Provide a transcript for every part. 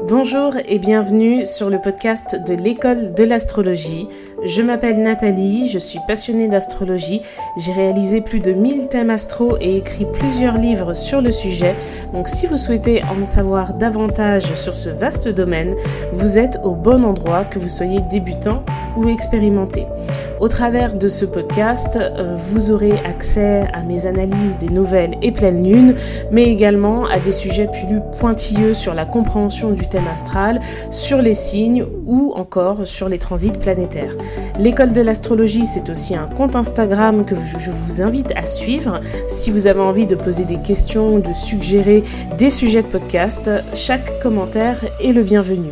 Bonjour et bienvenue sur le podcast de l'école de l'astrologie. Je m'appelle Nathalie, je suis passionnée d'astrologie. J'ai réalisé plus de 1000 thèmes astro et écrit plusieurs livres sur le sujet. Donc si vous souhaitez en savoir davantage sur ce vaste domaine, vous êtes au bon endroit, que vous soyez débutant ou expérimenté. Au travers de ce podcast, vous aurez accès à mes analyses des nouvelles et pleines lunes, mais également à des sujets plus pointilleux sur la compréhension du thème astral, sur les signes ou encore sur les transits planétaires. L'école de l'astrologie, c'est aussi un compte Instagram que je vous invite à suivre. Si vous avez envie de poser des questions ou de suggérer des sujets de podcast, chaque commentaire est le bienvenu.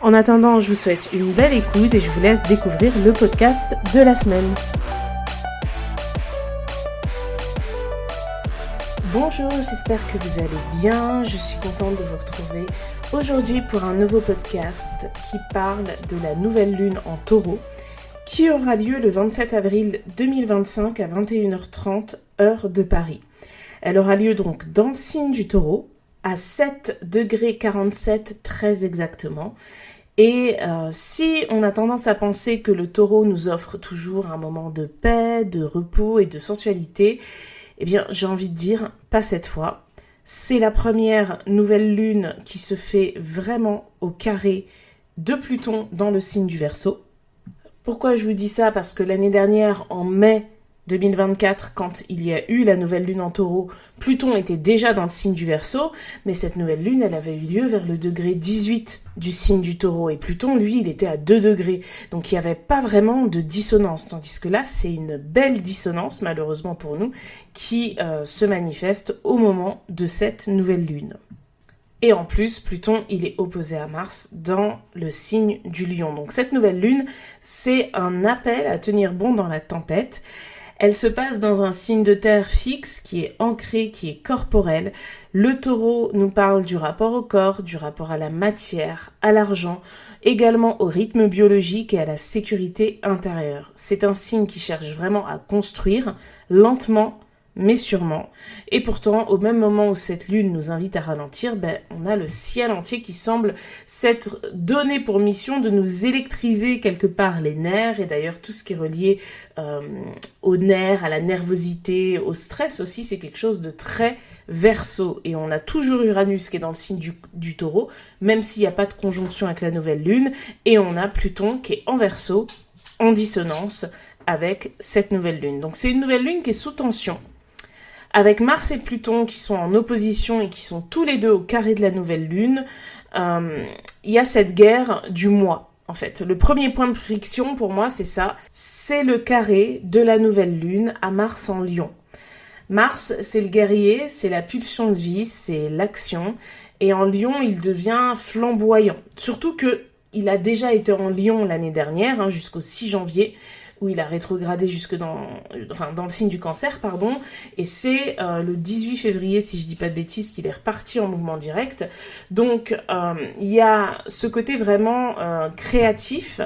En attendant, je vous souhaite une belle écoute et je vous laisse découvrir le podcast de la semaine. Bonjour, j'espère que vous allez bien. Je suis contente de vous retrouver aujourd'hui pour un nouveau podcast qui parle de la nouvelle lune en taureau qui aura lieu le 27 avril 2025 à 21h30 heure de Paris. Elle aura lieu donc dans le signe du taureau à 7°47 très exactement. Et si on a tendance à penser que le taureau nous offre toujours un moment de paix, de repos et de sensualité, eh bien j'ai envie de dire, pas cette fois. C'est la première nouvelle lune qui se fait vraiment au carré de Pluton dans le signe du Verseau. Pourquoi je vous dis ça ? Parce que l'année dernière, en mai 2024, quand il y a eu la nouvelle lune en taureau, Pluton était déjà dans le signe du Verseau, mais cette nouvelle lune, elle avait eu lieu vers le degré 18 du signe du taureau, et Pluton, lui, il était à 2 degrés, donc il n'y avait pas vraiment de dissonance, tandis que là, c'est une belle dissonance, malheureusement pour nous, qui se manifeste au moment de cette nouvelle lune. Et en plus, Pluton, il est opposé à Mars dans le signe du Lion. Donc cette nouvelle lune, c'est un appel à tenir bon dans la tempête. Elle se passe dans un signe de terre fixe qui est ancré, qui est corporel. Le taureau nous parle du rapport au corps, du rapport à la matière, à l'argent, également au rythme biologique et à la sécurité intérieure. C'est un signe qui cherche vraiment à construire lentement, mais sûrement. Et pourtant, au même moment où cette lune nous invite à ralentir, on a le ciel entier qui semble s'être donné pour mission de nous électriser quelque part les nerfs, et d'ailleurs tout ce qui est relié aux nerfs, à la nervosité, au stress aussi, c'est quelque chose de très Verseau. Et on a toujours Uranus qui est dans le signe du taureau, même s'il n'y a pas de conjonction avec la nouvelle lune, et on a Pluton qui est en Verseau, en dissonance avec cette nouvelle lune. Donc c'est une nouvelle lune qui est sous tension, avec Mars et Pluton qui sont en opposition et qui sont tous les deux au carré de la nouvelle lune. Il y a cette guerre du moi, en fait. Le premier point de friction pour moi, c'est ça. C'est le carré de la nouvelle lune à Mars en Lion. Mars, c'est le guerrier, c'est la pulsion de vie, c'est l'action. Et en Lion, il devient flamboyant. Surtout que il a déjà été en Lion l'année dernière, jusqu'au 6 janvier. Où il a rétrogradé dans le signe du Cancer, et c'est le 18 février, si je dis pas de bêtises, qu'il est reparti en mouvement direct. Donc, il y a ce côté vraiment créatif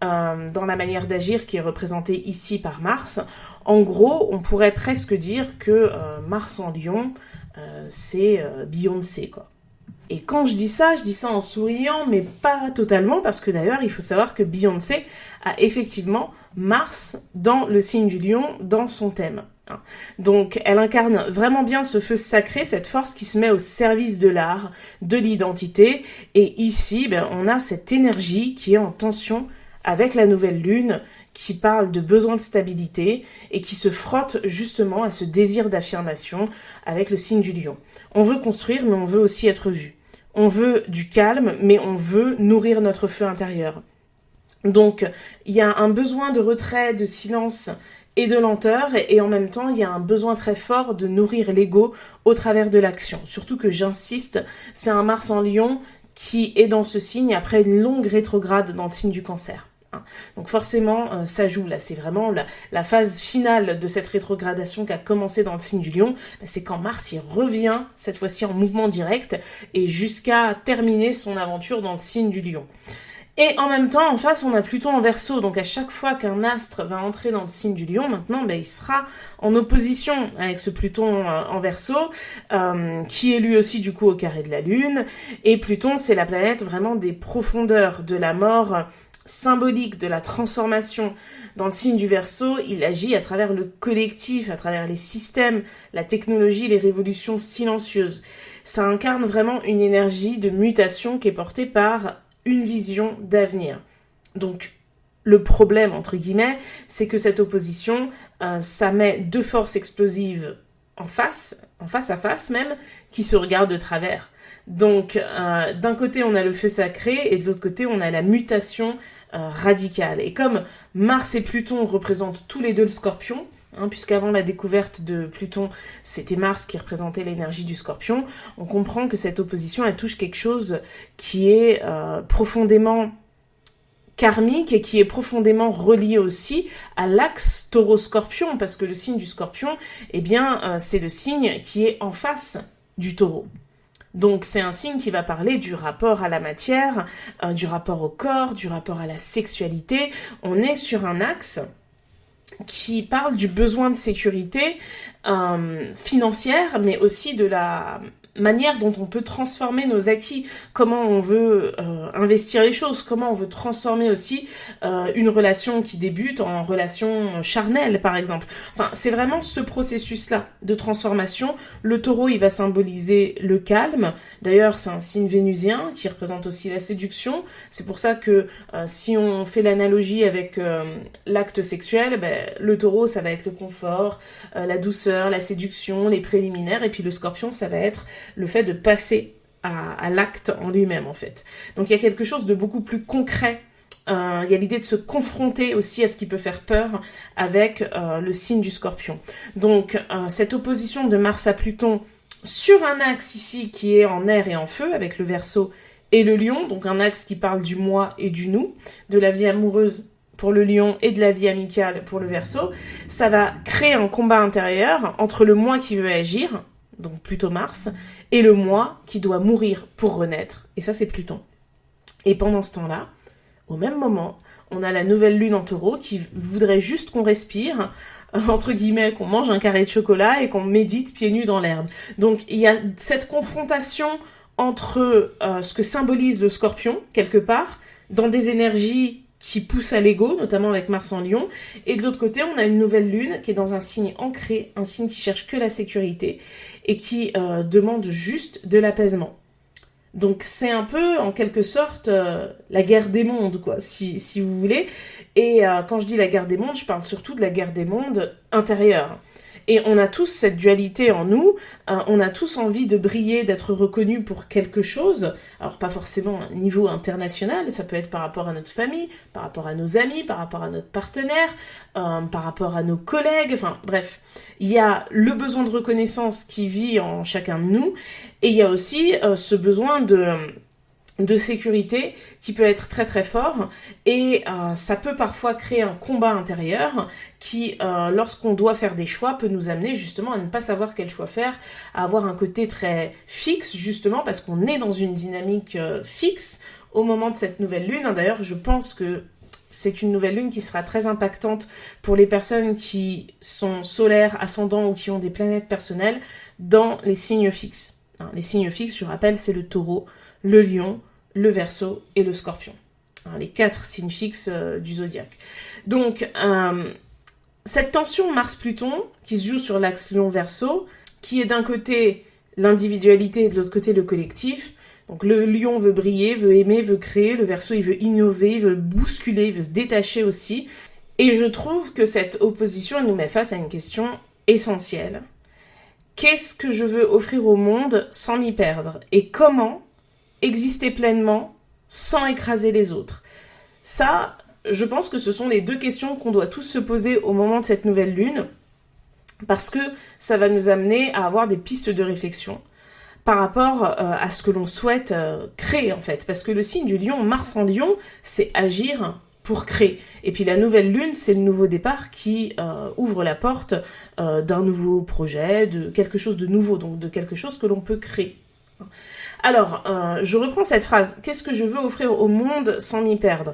dans la manière d'agir qui est représenté ici par Mars. En gros, on pourrait presque dire que Mars en Lion, c'est Beyoncé, quoi. Et quand je dis ça en souriant, mais pas totalement, parce que d'ailleurs, il faut savoir que Beyoncé a effectivement Mars dans le signe du Lion, dans son thème. Donc, elle incarne vraiment bien ce feu sacré, cette force qui se met au service de l'art, de l'identité. Et ici, on a cette énergie qui est en tension avec la nouvelle lune, qui parle de besoin de stabilité et qui se frotte justement à ce désir d'affirmation avec le signe du Lion. On veut construire, mais on veut aussi être vu. On veut du calme, mais on veut nourrir notre feu intérieur. Donc, il y a un besoin de retrait, de silence et de lenteur, et en même temps, il y a un besoin très fort de nourrir l'ego au travers de l'action. Surtout que j'insiste, c'est un Mars en Lion qui est dans ce signe après une longue rétrograde dans le signe du Cancer. Donc forcément, ça joue là, c'est vraiment la phase finale de cette rétrogradation qui a commencé dans le signe du Lion, c'est quand Mars il revient, cette fois-ci en mouvement direct, et jusqu'à terminer son aventure dans le signe du Lion. Et en même temps, en face, on a Pluton en Verseau. Donc à chaque fois qu'un astre va entrer dans le signe du Lion, maintenant, il sera en opposition avec ce Pluton en Verseau, qui est lui aussi du coup au carré de la Lune. Et Pluton, c'est la planète vraiment des profondeurs, de la mort symbolique, de la transformation. Dans le signe du Verseau, il agit à travers le collectif, à travers les systèmes, la technologie, les révolutions silencieuses. Ça incarne vraiment une énergie de mutation qui est portée par une vision d'avenir. Donc, le problème, entre guillemets, c'est que cette opposition, ça met deux forces explosives en face à face même, qui se regardent de travers. Donc, d'un côté, on a le feu sacré, et de l'autre côté, on a la mutation radicale. Et comme Mars et Pluton représentent tous les deux le Scorpion, puisqu'avant la découverte de Pluton, c'était Mars qui représentait l'énergie du Scorpion, on comprend que cette opposition, elle touche quelque chose qui est profondément karmique et qui est profondément relié aussi à l'axe Taureau-Scorpion, parce que le signe du Scorpion, c'est le signe qui est en face du Taureau. Donc c'est un signe qui va parler du rapport à la matière, du rapport au corps, du rapport à la sexualité. On est sur un axe qui parle du besoin de sécurité financière, mais aussi de la manière dont on peut transformer nos acquis, comment on veut investir les choses, comment on veut transformer aussi une relation qui débute en relation charnelle, par exemple. Enfin, c'est vraiment ce processus-là de transformation. Le Taureau, il va symboliser le calme. D'ailleurs, c'est un signe vénusien qui représente aussi la séduction. C'est pour ça que si on fait l'analogie avec l'acte sexuel, le Taureau, ça va être le confort, la douceur, la séduction, les préliminaires, et puis le Scorpion, ça va être le fait de passer à l'acte en lui-même, en fait. Donc il y a quelque chose de beaucoup plus concret. Il y a l'idée de se confronter aussi à ce qui peut faire peur avec le signe du Scorpion. Donc cette opposition de Mars à Pluton sur un axe ici qui est en air et en feu, avec le Verseau et le Lion, donc un axe qui parle du moi et du nous, de la vie amoureuse pour le Lion et de la vie amicale pour le Verseau, ça va créer un combat intérieur entre le moi qui veut agir, donc plutôt Mars, et le moi qui doit mourir pour renaître, et ça c'est Pluton. Et pendant ce temps-là, au même moment, on a la nouvelle lune en Taureau qui voudrait juste qu'on respire, entre guillemets, qu'on mange un carré de chocolat et qu'on médite pieds nus dans l'herbe. Donc il y a cette confrontation entre ce que symbolise le Scorpion, quelque part, dans des énergies qui poussent à l'ego, notamment avec Mars en Lion, et de l'autre côté, on a une nouvelle lune qui est dans un signe ancré, un signe qui cherche que la sécurité, et qui demande juste de l'apaisement. Donc c'est un peu, en quelque sorte, la guerre des mondes, quoi, si vous voulez. Et quand je dis la guerre des mondes, je parle surtout de la guerre des mondes intérieure. Et on a tous cette dualité en nous, on a tous envie de briller, d'être reconnus pour quelque chose, alors pas forcément à un niveau international, ça peut être par rapport à notre famille, par rapport à nos amis, par rapport à notre partenaire, par rapport à nos collègues, enfin bref, il y a le besoin de reconnaissance qui vit en chacun de nous, et il y a aussi ce besoin de sécurité qui peut être très très fort, et ça peut parfois créer un combat intérieur qui, lorsqu'on doit faire des choix, peut nous amener justement à ne pas savoir quel choix faire, à avoir un côté très fixe, justement parce qu'on est dans une dynamique fixe au moment de cette nouvelle lune. D'ailleurs, je pense que c'est une nouvelle lune qui sera très impactante pour les personnes qui sont solaires, ascendants ou qui ont des planètes personnelles dans les signes fixes. Les signes fixes, je rappelle, c'est le Taureau, le Lion, le Verseau et le Scorpion. Les 4 signes fixes du zodiaque. Donc, cette tension Mars-Pluton, qui se joue sur l'axe Lion-Verseau, qui est d'un côté l'individualité et de l'autre côté le collectif. Donc le Lion veut briller, veut aimer, veut créer. Le Verseau, il veut innover, il veut bousculer, il veut se détacher aussi. Et je trouve que cette opposition, elle nous met face à une question essentielle. Qu'est-ce que je veux offrir au monde sans m'y perdre? Et comment exister pleinement sans écraser les autres? Ça, je pense que ce sont les 2 questions qu'on doit tous se poser au moment de cette nouvelle lune, parce que ça va nous amener à avoir des pistes de réflexion par rapport à ce que l'on souhaite créer, en fait. Parce que le signe du Lion, Mars en Lion, c'est agir pour créer. Et puis la nouvelle lune, c'est le nouveau départ qui ouvre la porte d'un nouveau projet, de quelque chose de nouveau, donc de quelque chose que l'on peut créer. Alors, je reprends cette phrase. Qu'est-ce que je veux offrir au monde sans m'y perdre?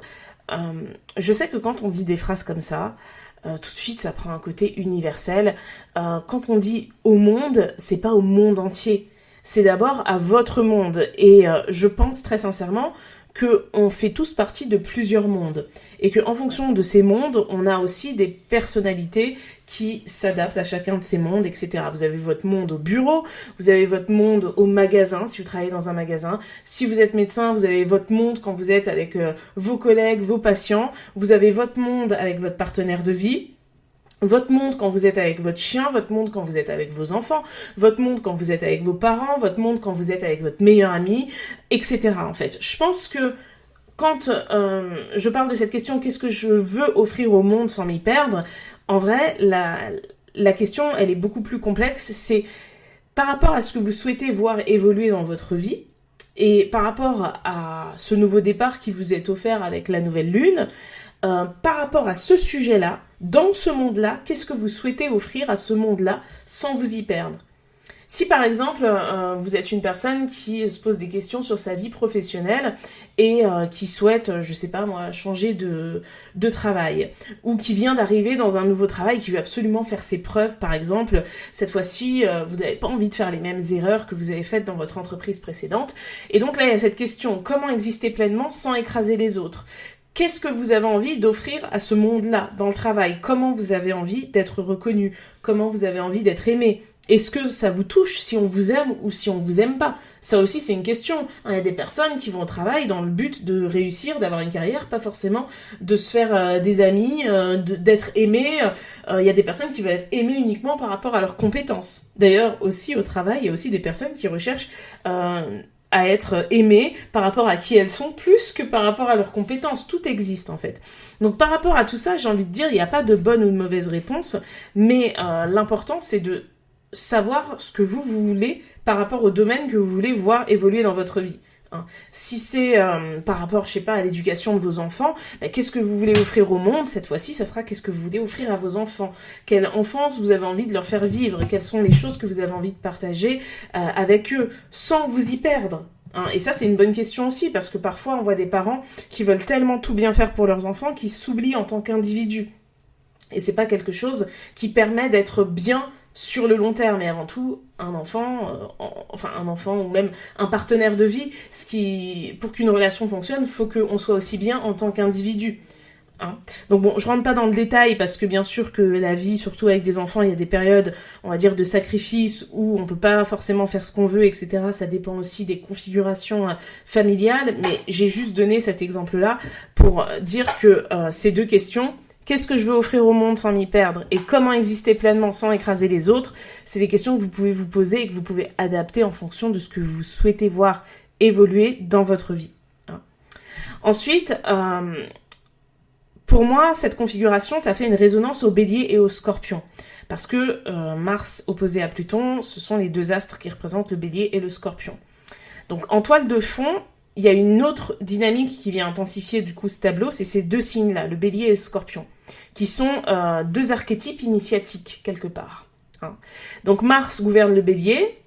Je sais que quand on dit des phrases comme ça, tout de suite ça prend un côté universel. Quand on dit au monde, c'est pas au monde entier. C'est d'abord à votre monde. Et je pense très sincèrement qu'on fait tous partie de plusieurs mondes. Et qu'en fonction de ces mondes, on a aussi des personnalités qui s'adaptent à chacun de ces mondes, etc. Vous avez votre monde au bureau, vous avez votre monde au magasin, si vous travaillez dans un magasin. Si vous êtes médecin, vous avez votre monde quand vous êtes avec vos collègues, vos patients. Vous avez votre monde avec votre partenaire de vie. Votre monde quand vous êtes avec votre chien, votre monde quand vous êtes avec vos enfants, votre monde quand vous êtes avec vos parents, votre monde quand vous êtes avec votre meilleur ami, etc. En fait, je pense que quand je parle de cette question, qu'est-ce que je veux offrir au monde sans m'y perdre, en vrai, la question, elle est beaucoup plus complexe. C'est par rapport à ce que vous souhaitez voir évoluer dans votre vie et par rapport à ce nouveau départ qui vous est offert avec la nouvelle lune, par rapport à ce sujet-là, dans ce monde-là, qu'est-ce que vous souhaitez offrir à ce monde-là sans vous y perdre? Si par exemple, vous êtes une personne qui se pose des questions sur sa vie professionnelle et qui souhaite, je sais pas moi, changer de travail, ou qui vient d'arriver dans un nouveau travail, qui veut absolument faire ses preuves, par exemple, cette fois-ci, vous n'avez pas envie de faire les mêmes erreurs que vous avez faites dans votre entreprise précédente. Et donc là, il y a cette question, comment exister pleinement sans écraser les autres? Qu'est-ce que vous avez envie d'offrir à ce monde-là, dans le travail? Comment vous avez envie d'être reconnu? Comment vous avez envie d'être aimé? Est-ce que ça vous touche si on vous aime ou si on vous aime pas? Ça aussi, c'est une question. Il y a des personnes qui vont au travail dans le but de réussir, d'avoir une carrière, pas forcément de se faire des amis, d'être aimé. Il y a des personnes qui veulent être aimées uniquement par rapport à leurs compétences. D'ailleurs, aussi au travail, il y a aussi des personnes qui recherchent à être aimées par rapport à qui elles sont, plus que par rapport à leurs compétences. Tout existe, en fait. Donc, par rapport à tout ça, j'ai envie de dire, il n'y a pas de bonne ou de mauvaise réponse, mais l'important, c'est de savoir ce que vous voulez par rapport au domaine que vous voulez voir évoluer dans votre vie. Si c'est par rapport, je sais pas, à l'éducation de vos enfants, qu'est-ce que vous voulez offrir au monde? Cette fois-ci, ça sera qu'est-ce que vous voulez offrir à vos enfants? Quelle enfance vous avez envie de leur faire vivre? Quelles sont les choses que vous avez envie de partager avec eux, sans vous y perdre? Et ça, c'est une bonne question aussi, parce que parfois, on voit des parents qui veulent tellement tout bien faire pour leurs enfants qu'ils s'oublient en tant qu'individus. Et c'est pas quelque chose qui permet d'être bien sur le long terme, et avant tout, un enfant ou même un partenaire de vie, pour qu'une relation fonctionne, il faut qu'on soit aussi bien en tant qu'individu. Donc bon, je rentre pas dans le détail parce que bien sûr que la vie, surtout avec des enfants, il y a des périodes, on va dire, de sacrifice où on peut pas forcément faire ce qu'on veut, etc. Ça dépend aussi des configurations familiales, mais j'ai juste donné cet exemple-là pour dire que ces deux questions, qu'est-ce que je veux offrir au monde sans m'y perdre? Et comment exister pleinement sans écraser les autres? C'est des questions que vous pouvez vous poser et que vous pouvez adapter en fonction de ce que vous souhaitez voir évoluer dans votre vie. Ensuite, pour moi, cette configuration, ça fait une résonance au Bélier et au Scorpion. Parce que Mars opposé à Pluton, ce sont les deux astres qui représentent le Bélier et le Scorpion. Donc en toile de fond, il y a une autre dynamique qui vient intensifier du coup ce tableau, c'est ces deux signes-là, le Bélier et le Scorpion, qui sont deux archétypes initiatiques quelque part. Donc Mars gouverne le Bélier,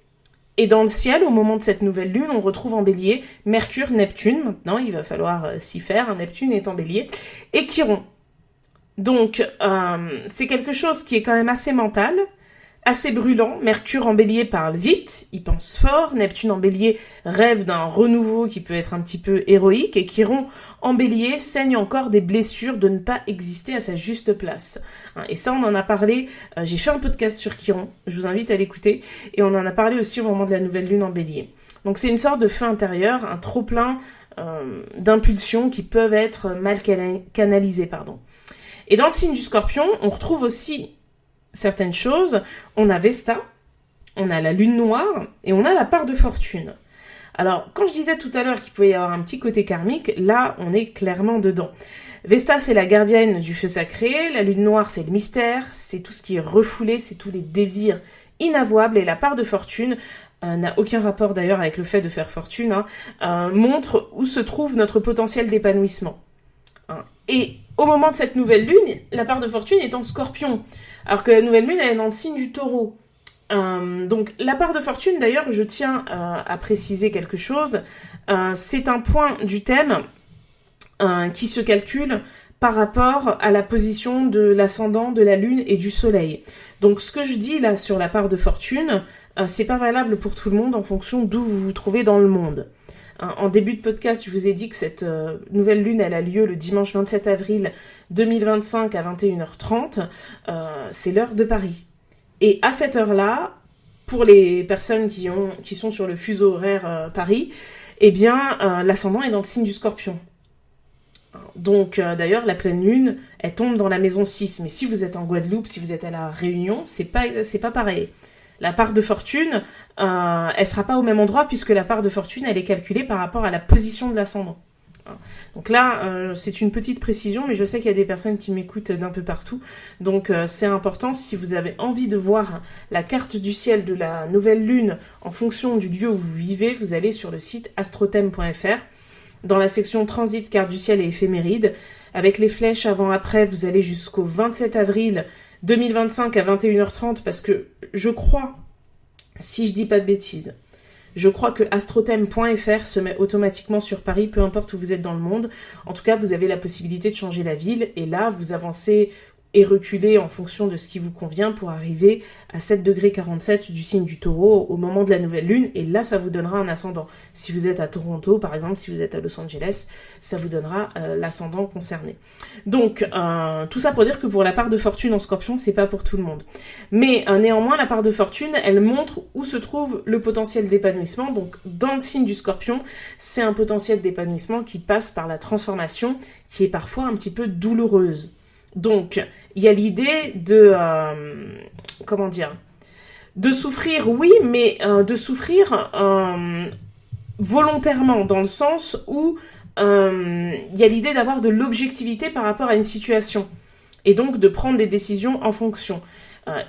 et dans le ciel, au moment de cette nouvelle lune, on retrouve en Bélier Mercure, Neptune, maintenant il va falloir s'y faire, Neptune est en Bélier, et Chiron. Donc c'est quelque chose qui est quand même assez mental, assez brûlant. Mercure en Bélier parle vite, il pense fort. Neptune en Bélier rêve d'un renouveau qui peut être un petit peu héroïque. Et Chiron en Bélier saigne encore des blessures de ne pas exister à sa juste place. Et ça, on en a parlé. J'ai fait un podcast sur Chiron. Je vous invite à l'écouter. Et on en a parlé aussi au moment de la nouvelle lune en Bélier. Donc c'est une sorte de feu intérieur, un trop-plein d'impulsions qui peuvent être mal canalisées. Et dans le signe du Scorpion, on retrouve aussi certaines choses. On a Vesta, on a la lune noire et on a la part de fortune. Alors, quand je disais tout à l'heure qu'il pouvait y avoir un petit côté karmique, là, on est clairement dedans. Vesta, c'est la gardienne du feu sacré, la lune noire, c'est le mystère, c'est tout ce qui est refoulé, c'est tous les désirs inavouables, et la part de fortune n'a aucun rapport d'ailleurs avec le fait de faire fortune, montre où se trouve notre potentiel d'épanouissement. Et au moment de cette nouvelle lune, la part de fortune est en Scorpion, alors que la nouvelle lune, elle est dans le signe du Taureau. Donc la part de fortune, d'ailleurs, je tiens à préciser quelque chose. C'est un point du thème qui se calcule par rapport à la position de l'ascendant, de la lune et du soleil. Donc ce que je dis là sur la part de fortune, c'est pas valable pour tout le monde en fonction d'où vous vous trouvez dans le monde. En début de podcast, je vous ai dit que cette nouvelle lune, elle a lieu le dimanche 27 avril 2025 à 21h30. C'est l'heure de Paris. Et à cette heure-là, pour les personnes qui sont sur le fuseau horaire Paris, eh bien, l'ascendant est dans le signe du Scorpion. Donc, d'ailleurs, la pleine lune, elle tombe dans la maison 6. Mais si vous êtes en Guadeloupe, si vous êtes à la Réunion, c'est pas pareil. La part de fortune, elle sera pas au même endroit puisque la part de fortune, elle est calculée par rapport à la position de l'ascendant. Donc là, c'est une petite précision, mais je sais qu'il y a des personnes qui m'écoutent d'un peu partout. Donc c'est important, si vous avez envie de voir la carte du ciel de la nouvelle lune en fonction du lieu où vous vivez, vous allez sur le site astrothème.fr. Dans la section transit, carte du ciel et éphéméride, avec les flèches avant-après, vous allez jusqu'au 27 avril 2025 à 21h30, parce que je crois, si je dis pas de bêtises, je crois que astrothème.fr se met automatiquement sur Paris, peu importe où vous êtes dans le monde. En tout cas, vous avez la possibilité de changer la ville, et là, vous avancez et reculer en fonction de ce qui vous convient pour arriver à 7,47 du signe du Taureau au moment de la nouvelle lune, et là ça vous donnera un ascendant. Si vous êtes à Toronto par exemple, si vous êtes à Los Angeles, ça vous donnera l'ascendant concerné. Donc tout ça pour dire que pour la part de fortune en Scorpion, c'est pas pour tout le monde. Mais néanmoins, la part de fortune, elle montre où se trouve le potentiel d'épanouissement. Donc dans le signe du Scorpion, c'est un potentiel d'épanouissement qui passe par la transformation, qui est parfois un petit peu douloureuse. Donc, il y a l'idée de, de souffrir, oui, mais de souffrir volontairement, dans le sens où il y a l'idée d'avoir de l'objectivité par rapport à une situation, et donc de prendre des décisions en fonction.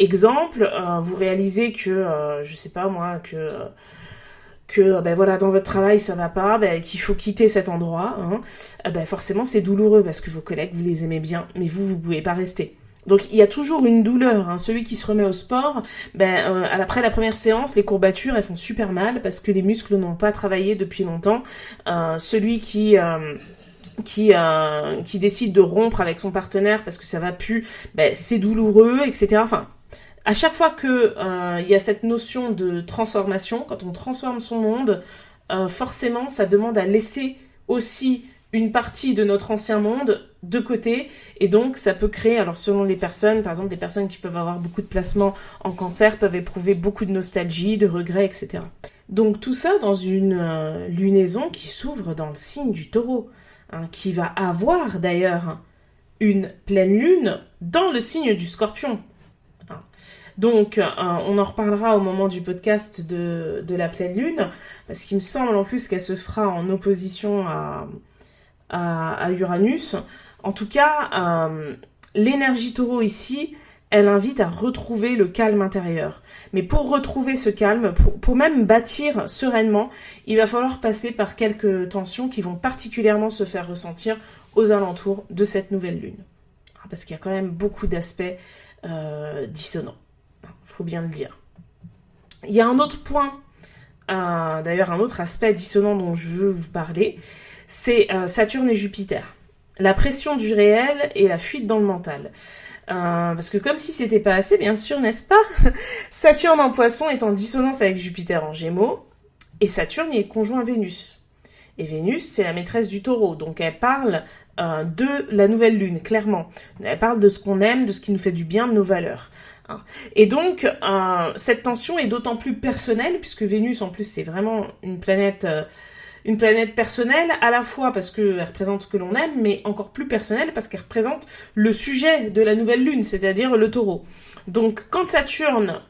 Exemple, vous réalisez que, je sais pas moi, que voilà, dans votre travail ça va pas, qu'il faut quitter cet endroit, forcément c'est douloureux parce que vos collègues vous les aimez bien, mais vous pouvez pas rester. Donc il y a toujours une douleur, celui qui se remet au sport, après la première séance, les courbatures elles font super mal parce que les muscles n'ont pas travaillé depuis longtemps. Celui qui décide de rompre avec son partenaire parce que ça va plus, c'est douloureux, etc. Enfin, à chaque fois que il y a cette notion de transformation, quand on transforme son monde, forcément, ça demande à laisser aussi une partie de notre ancien monde de côté, et donc ça peut créer, alors selon les personnes, par exemple des personnes qui peuvent avoir beaucoup de placements en cancer peuvent éprouver beaucoup de nostalgie, de regrets, etc. Donc tout ça dans une lunaison qui s'ouvre dans le signe du Taureau, qui va avoir d'ailleurs une pleine lune dans le signe du Scorpion. Donc, on en reparlera au moment du podcast de la pleine lune, parce qu'il me semble en plus qu'elle se fera en opposition à Uranus. En tout cas, l'énergie Taureau ici, elle invite à retrouver le calme intérieur. Mais pour retrouver ce calme, pour même bâtir sereinement, il va falloir passer par quelques tensions qui vont particulièrement se faire ressentir aux alentours de cette nouvelle lune. Parce qu'il y a quand même beaucoup d'aspects dissonants. Faut bien le dire. Il y a un autre point, d'ailleurs un autre aspect dissonant dont je veux vous parler, c'est Saturne et Jupiter. La pression du réel et la fuite dans le mental. Parce que comme si c'était pas assez, bien sûr, n'est-ce pas? Saturne en Poisson est en dissonance avec Jupiter en Gémeaux, et Saturne y est conjoint à Vénus. Et Vénus, c'est la maîtresse du Taureau, donc elle parle de la nouvelle lune, clairement. Elle parle de ce qu'on aime, de ce qui nous fait du bien, de nos valeurs. Et donc, cette tension est d'autant plus personnelle, puisque Vénus, en plus, c'est vraiment une planète personnelle, à la fois parce qu'elle représente ce que l'on aime, mais encore plus personnelle parce qu'elle représente le sujet de la nouvelle lune, c'est-à-dire le Taureau. Donc, quand Saturne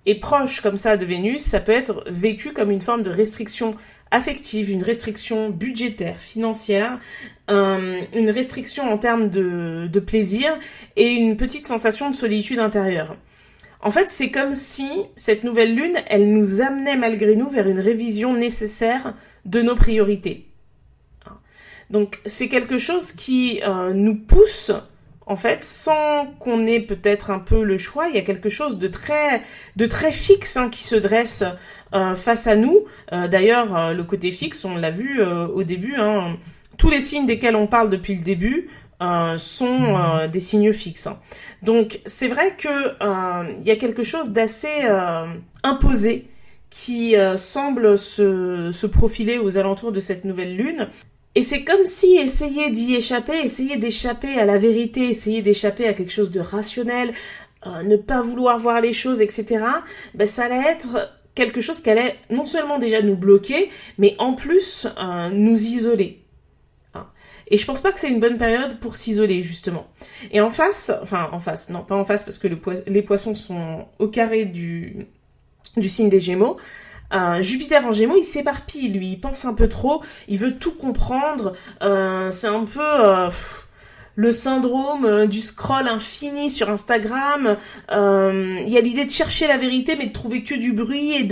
est proche comme ça de Vénus, ça peut être vécu comme une forme de restriction affective, une restriction budgétaire, financière, une restriction en termes de plaisir et une petite sensation de solitude intérieure. En fait, c'est comme si cette nouvelle lune, elle nous amenait malgré nous vers une révision nécessaire de nos priorités. Donc, c'est quelque chose qui nous pousse, en fait, sans qu'on ait peut-être un peu le choix. Il y a quelque chose de très fixe qui se dresse face à nous. D'ailleurs, le côté fixe, on l'a vu au début, tous les signes desquels on parle depuis le début sont des signes fixes. Donc, c'est vrai que il y a quelque chose d'assez imposé qui semble se profiler aux alentours de cette nouvelle lune. Et c'est comme si essayer d'y échapper, essayer d'échapper à la vérité, essayer d'échapper à quelque chose de rationnel, ne pas vouloir voir les choses, etc., ça allait être quelque chose qui allait non seulement déjà nous bloquer, mais en plus nous isoler. Et je pense pas que c'est une bonne période pour s'isoler, justement. Et en face, non, pas en face, parce que les poissons sont au carré du signe des Gémeaux. Jupiter en Gémeaux, il s'éparpille, lui, il pense un peu trop, il veut tout comprendre, c'est un peu le syndrome du scroll infini sur Instagram, il y a l'idée de chercher la vérité mais de trouver que du bruit et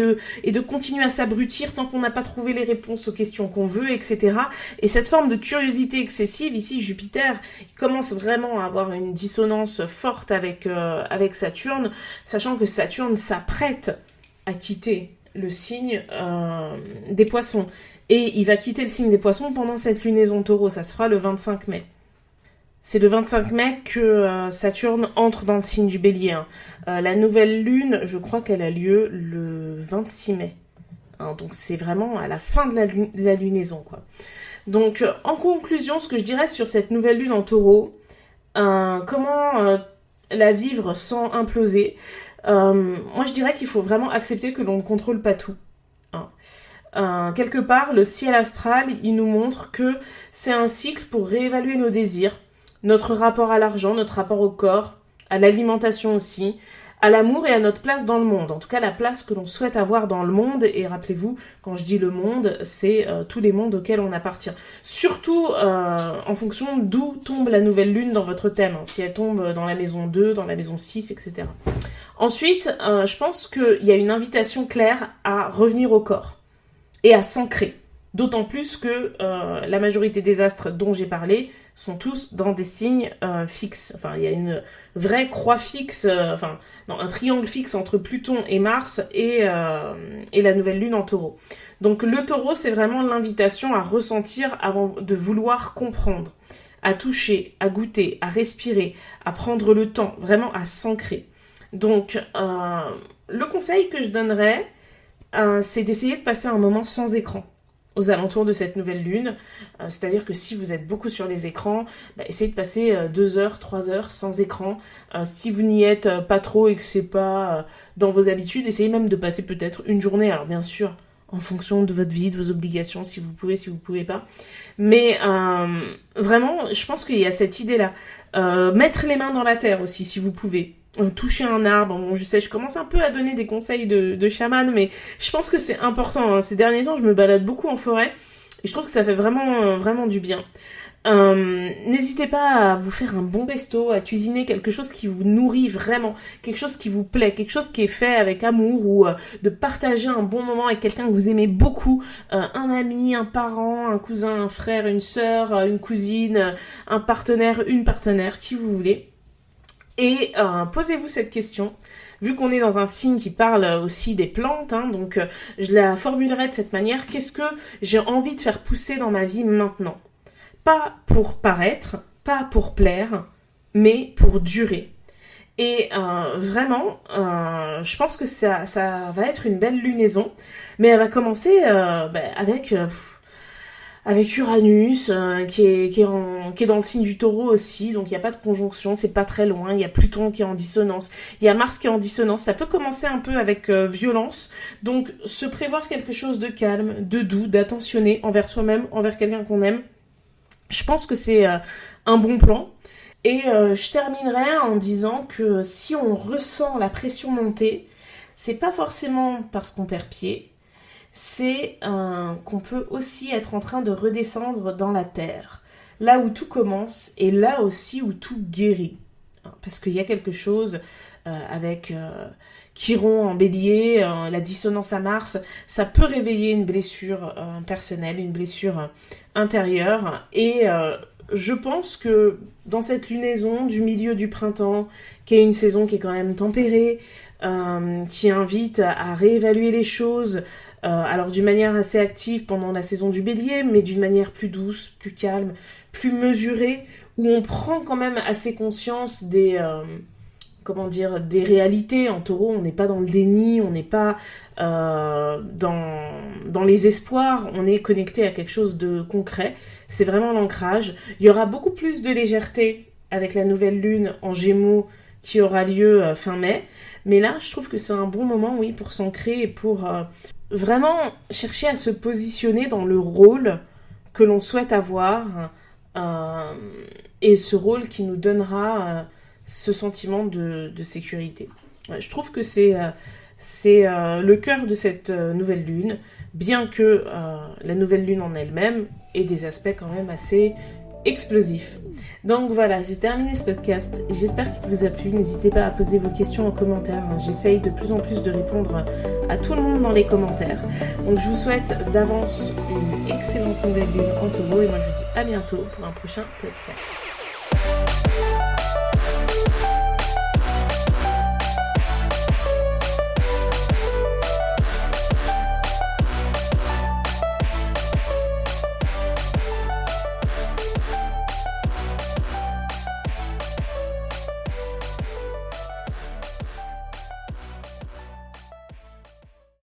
de continuer à s'abrutir tant qu'on n'a pas trouvé les réponses aux questions qu'on veut, etc. Et cette forme de curiosité excessive, ici Jupiter, il commence vraiment à avoir une dissonance forte avec Saturne, sachant que Saturne s'apprête à quitter le signe des poissons. Et il va quitter le signe des poissons pendant cette lunaison taureau, ça se fera le 25 mai. C'est le 25 mai que Saturne entre dans le signe du bélier. La nouvelle lune, je crois qu'elle a lieu le 26 mai. Donc c'est vraiment à la fin de la lunaison, quoi. Donc en conclusion, ce que je dirais sur cette nouvelle lune en taureau, comment la vivre sans imploser. Moi je dirais qu'il faut vraiment accepter que l'on ne contrôle pas tout. Quelque part, le ciel astral, il nous montre que c'est un cycle pour réévaluer nos désirs, notre rapport à l'argent, notre rapport au corps, à l'alimentation aussi, à l'amour et à notre place dans le monde. En tout cas, la place que l'on souhaite avoir dans le monde. Et rappelez-vous, quand je dis le monde, c'est tous les mondes auxquels on appartient. Surtout en fonction d'où tombe la nouvelle lune dans votre thème. Si elle tombe dans la maison 2, dans la maison 6, etc. Ensuite, je pense qu'il y a une invitation claire à revenir au corps et à s'ancrer. D'autant plus que la majorité des astres dont j'ai parlé sont tous dans des signes fixes. Enfin, il y a une vraie croix fixe, un triangle fixe entre Pluton et Mars et la nouvelle lune en taureau. Donc le taureau, c'est vraiment l'invitation à ressentir avant de vouloir comprendre, à toucher, à goûter, à respirer, à prendre le temps, vraiment à s'ancrer. Donc, le conseil que je donnerais, c'est d'essayer de passer un moment sans écran aux alentours de cette nouvelle lune. C'est-à-dire que si vous êtes beaucoup sur les écrans, essayez de passer 2 heures, 3 heures sans écran. Si vous n'y êtes pas trop et que c'est pas dans vos habitudes, essayez même de passer peut-être une journée. Alors bien sûr, en fonction de votre vie, de vos obligations, si vous pouvez pas. Mais vraiment, je pense qu'il y a cette idée-là. Mettre les mains dans la terre aussi, si vous pouvez. Toucher un arbre, bon je sais, je commence un peu à donner des conseils de chaman, mais je pense que c'est important. Ces derniers temps, je me balade beaucoup en forêt, et je trouve que ça fait vraiment du bien. N'hésitez pas à vous faire un bon resto, à cuisiner quelque chose qui vous nourrit vraiment, quelque chose qui vous plaît, quelque chose qui est fait avec amour, ou de partager un bon moment avec quelqu'un que vous aimez beaucoup, un ami, un parent, un cousin, un frère, une sœur, une cousine, un partenaire, une partenaire, qui vous voulez. Et posez-vous cette question, vu qu'on est dans un signe qui parle aussi des plantes, donc je la formulerai de cette manière. Qu'est-ce que j'ai envie de faire pousser dans ma vie maintenant ? Pas pour paraître, pas pour plaire, mais pour durer. Et vraiment, je pense que ça va être une belle lunaison, mais elle va commencer avec Uranus qui est dans le signe du taureau aussi, donc il n'y a pas de conjonction, c'est pas très loin, il y a Pluton qui est en dissonance, il y a Mars qui est en dissonance, ça peut commencer un peu avec violence, donc se prévoir quelque chose de calme, de doux, d'attentionné envers soi-même, envers quelqu'un qu'on aime, je pense que c'est un bon plan. Et je terminerai en disant que si on ressent la pression monter, c'est pas forcément parce qu'on perd pied, c'est qu'on peut aussi être en train de redescendre dans la terre, là où tout commence et là aussi où tout guérit. Parce qu'il y a quelque chose avec Chiron en bélier, la dissonance à Mars, ça peut réveiller une blessure personnelle, une blessure intérieure, et je pense que dans cette lunaison du milieu du printemps, qui est une saison qui est quand même tempérée, qui invite à réévaluer les choses, alors d'une manière assez active pendant la saison du Bélier, mais d'une manière plus douce, plus calme, plus mesurée, où on prend quand même assez conscience des réalités. En Taureau, on n'est pas dans le déni, on n'est pas dans les espoirs, on est connecté à quelque chose de concret. C'est vraiment l'ancrage. Il y aura beaucoup plus de légèreté avec la nouvelle lune en Gémeaux qui aura lieu fin mai. Mais là, je trouve que c'est un bon moment, oui, pour s'ancrer et pour vraiment chercher à se positionner dans le rôle que l'on souhaite avoir et ce rôle qui nous donnera ce sentiment de sécurité. Je trouve que c'est le cœur de cette nouvelle lune, bien que la nouvelle lune en elle-même ait des aspects quand même assez explosifs. Donc voilà, j'ai terminé ce podcast. J'espère qu'il vous a plu. N'hésitez pas à poser vos questions en commentaire. J'essaye de plus en plus de répondre à tout le monde dans les commentaires. Donc je vous souhaite d'avance une excellente nouvelle lune en Taureau et moi je vous dis à bientôt pour un prochain podcast.